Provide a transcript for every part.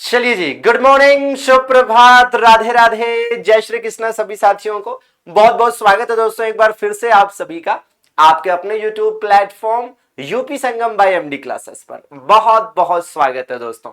चलिए जी, good morning, सुप्रभात, राधे राधे, जय श्री कृष्ण। सभी साथियों को बहुत बहुत स्वागत है दोस्तों, एक बार फिर से आप सभी का आपके अपने YouTube प्लेटफॉर्म यूपी संगम बाय एमडी क्लासेस पर बहुत बहुत स्वागत है दोस्तों।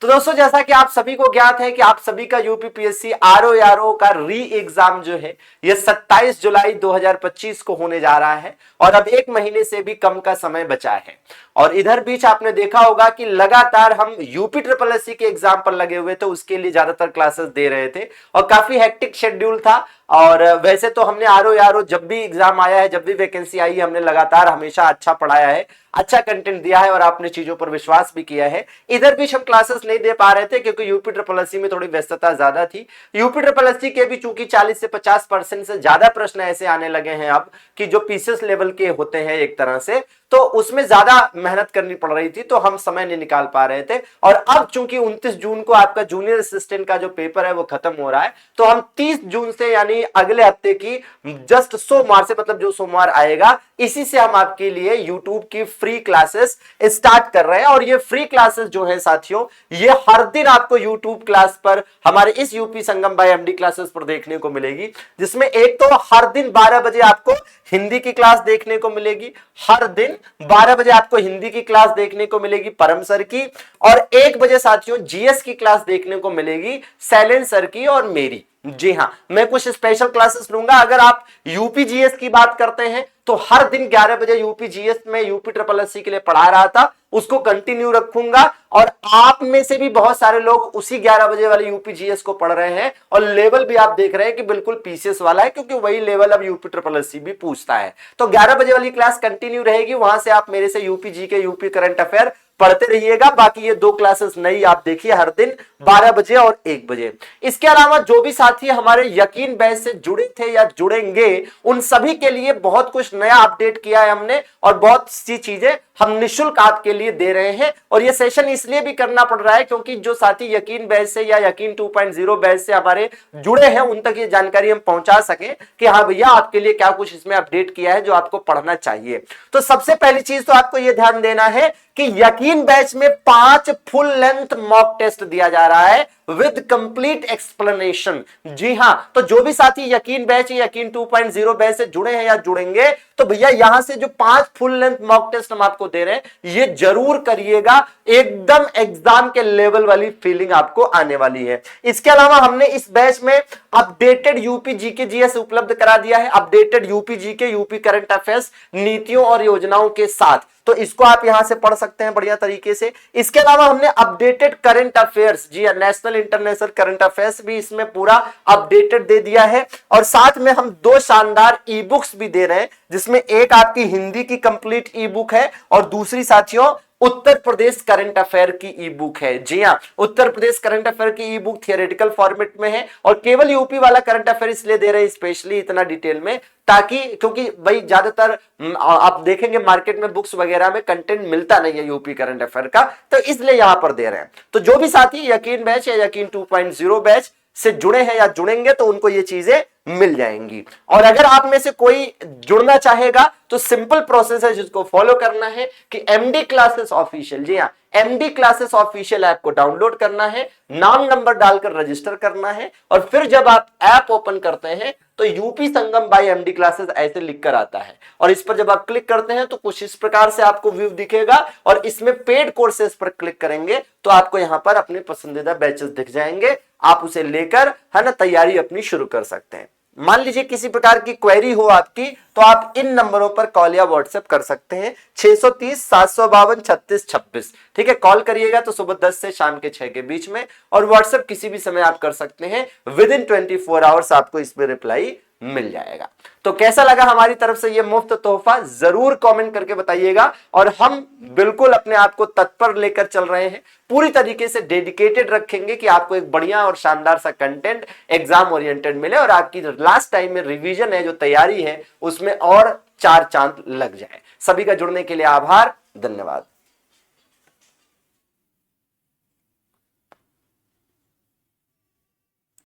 तो दोस्तों, जैसा कि आप सभी को ज्ञात है कि आप सभी का यूपीपीएससी आरओ का री एग्जाम जो है ये 27 जुलाई 2025 को होने जा रहा है और अब एक महीने से भी कम का समय बचा है। और इधर बीच आपने देखा होगा कि लगातार हम यूपी ट्रिपल एससी के एग्जाम पर लगे हुए थे, उसके लिए ज्यादातर क्लासेस दे रहे थे और काफी हेक्टिक शेड्यूल था। और वैसे तो हमने आरओ जब भी एग्जाम आया है, जब भी वैकेंसी आई है, हमने लगातार हमेशा अच्छा पढ़ाया है, अच्छा कंटेंट दिया है और आपने चीजों पर विश्वास भी किया है। इधर बीच हम क्लासेस नहीं दे पा रहे थे क्योंकि यूपी ट्रिपल एससी में थोड़ी व्यस्तता ज्यादा थी। यूपी ट्रिपल एससी के भी चूंकि 40 से 50% से ज्यादा प्रश्न ऐसे आने लगे हैं अब कि जो पीसीएस लेवल के होते हैं एक तरह से, तो उसमें ज्यादा मेहनत करनी पड़ रही थी, तो हम समय नहीं निकाल पा रहे थे। और अब चूंकि 29 जून को आपका जूनियर असिस्टेंट का जो पेपर है वो खत्म हो रहा है, तो हम 30 जून से यानी अगले हफ्ते की जस्ट सोमवार से, मतलब जो सोमवार आएगा, इसी से हम आपके लिए यूट्यूब की फ्री क्लासेस स्टार्ट कर रहे हैं। और ये फ्री क्लासेस जो है साथियों, ये हर दिन आपको यूट्यूब क्लास पर हमारे इस यूपी संगम बाय एमडी क्लासेस पर देखने को मिलेगी, जिसमें एक तो हर दिन 12 बजे आपको हिंदी की क्लास देखने को मिलेगी, हर दिन 12 बजे आपको हिंदी की क्लास देखने को मिलेगी परम सर की, और 1 बजे साथियों जीएस की क्लास देखने को मिलेगी शैलेंद्र सर की और मेरी। जी हां, मैं कुछ स्पेशल क्लासेस लूंगा। अगर आप यूपी जीएस की बात करते हैं तो हर दिन 11 बजे यूपी जीएस में यूपी ट्रिपल एससी के लिए पढ़ा रहा था, उसको कंटिन्यू रखूंगा। और आप में से भी बहुत सारे लोग उसी 11 बजे वाले यूपी जीएस को पढ़ रहे हैं और लेवल भी आप देख रहे हैं कि बिल्कुल पीसीएस वाला है, क्योंकि वही लेवल अब यूपी ट्रिपल एससी भी पूछता है। तो 11 बजे वाली क्लास कंटिन्यू रहेगी, वहां से आप मेरे से UP GK, UP current affair पढ़ते रहिएगा। बाकी ये 2 क्लासेस नई आप देखिए हर दिन 12 बजे और 1 बजे। इसके अलावा जो भी साथी हमारे यकीन बैच से जुड़े थे या जुड़ेंगे, उन सभी के लिए बहुत कुछ नया अपडेट किया है हमने और बहुत सी चीजें हम निःशुल्क आपके लिए दे रहे हैं। और ये सेशन इसलिए भी करना पड़ रहा है क्योंकि जो साथी यकीन बैच से या यकीन 2.0 बैच से हमारे जुड़े हैं, उन तक ये जानकारी हम पहुंचा सके कि हाँ भैया, आपके लिए क्या कुछ इसमें अपडेट किया है जो आपको पढ़ना चाहिए। तो सबसे पहली चीज तो आपको यह ध्यान देना है कि यकीन बैच में 5 फुल लेंथ मॉक टेस्ट दिया जा रहा है विद कंप्लीट एक्सप्लेनेशन। जी हां, तो जो भी साथी यकीन बैच या यकीन 2.0 बैच से जुड़े हैं या जुड़ेंगे, तो भैया यहां से जो 5 फुल लेंथ मॉक टेस्ट हम आपको दे रहे हैं, ये जरूर करिएगा। एकदम एग्जाम के लेवल वाली फीलिंग आपको आने वाली है। इसके अलावा हमने इस बैच में अपडेटेड यूपी जीके जीएस उपलब्ध करा दिया है, updated UP GK, UP current affairs, नीतियों और योजनाओं के साथ। तो इसको आप यहां से पढ़ सकते हैं बढ़िया तरीके से। इसके अलावा हमने अपडेटेड करंट अफेयर्स, जी नेशनल इंटरनेशनल करंट अफेयर्स भी इसमें पूरा अपडेटेड दे दिया है। और साथ में हम 2 शानदार ई बुक्स भी दे रहे हैं, जिसमें एक आपकी हिंदी की कंप्लीट ई बुक है और दूसरी साथियों उत्तर प्रदेश करंट अफेयर की ई बुक है। जी हां, उत्तर प्रदेश करंट अफेयर की ई बुक थियोरेटिकल फॉर्मेट में है और केवल यूपी वाला करंट अफेयर इसलिए दे रहे हैं स्पेशली इतना डिटेल में, ताकि क्योंकि भाई ज्यादातर आप देखेंगे मार्केट में बुक्स वगैरह में कंटेंट मिलता नहीं है यूपी करंट अफेयर का, तो इसलिए यहां पर दे रहे हैं। तो जो भी साथी यकीन बैच या यकीन 2.0 बैच से जुड़े हैं या जुड़ेंगे, तो उनको ये चीजें मिल जाएंगी। और अगर आप में से कोई जुड़ना चाहेगा तो सिंपल प्रोसेस है जिसको फॉलो करना है कि एमडी क्लासेस ऑफिशियल, जी हां, एमडी क्लासेस ऑफिशियल ऐप को डाउनलोड करना है, नाम नंबर डालकर रजिस्टर करना है, और फिर जब आप ऐप ओपन करते हैं तो यूपी संगम बाय एमडी क्लासेस ऐसे लिखकर आता है। और इस पर जब आप क्लिक करते हैं तो कुछ इस प्रकार से आपको व्यू दिखेगा और इसमें पेड कोर्सेज पर क्लिक करेंगे तो आपको यहां पर अपने पसंदीदा बैचेस दिख जाएंगे। आप उसे लेकर है ना तैयारी अपनी शुरू कर सकते हैं। मान लीजिए किसी प्रकार की क्वेरी हो आपकी, तो आप इन नंबरों पर कॉल या व्हाट्सएप कर सकते हैं, 630 752 36 26। ठीक है, कॉल करिएगा तो सुबह 10 से शाम के 6 के बीच में, और व्हाट्सएप किसी भी समय आप कर सकते हैं। विद इन 24 आवर्स आपको इसमें रिप्लाई मिल जाएगा। तो कैसा लगा हमारी तरफ से ये मुफ्त तोहफा, जरूर कमेंट करके बताइएगा। और हम बिल्कुल अपने आप को तत्पर लेकर चल रहे हैं, पूरी तरीके से डेडिकेटेड रखेंगे कि आपको एक बढ़िया और शानदार सा कंटेंट एग्जाम ओरिएंटेड मिले और आपकी लास्ट टाइम में रिवीजन है, जो तैयारी है, उसमें और 4 चांद लग जाए। सभी का जुड़ने के लिए आभार, धन्यवाद।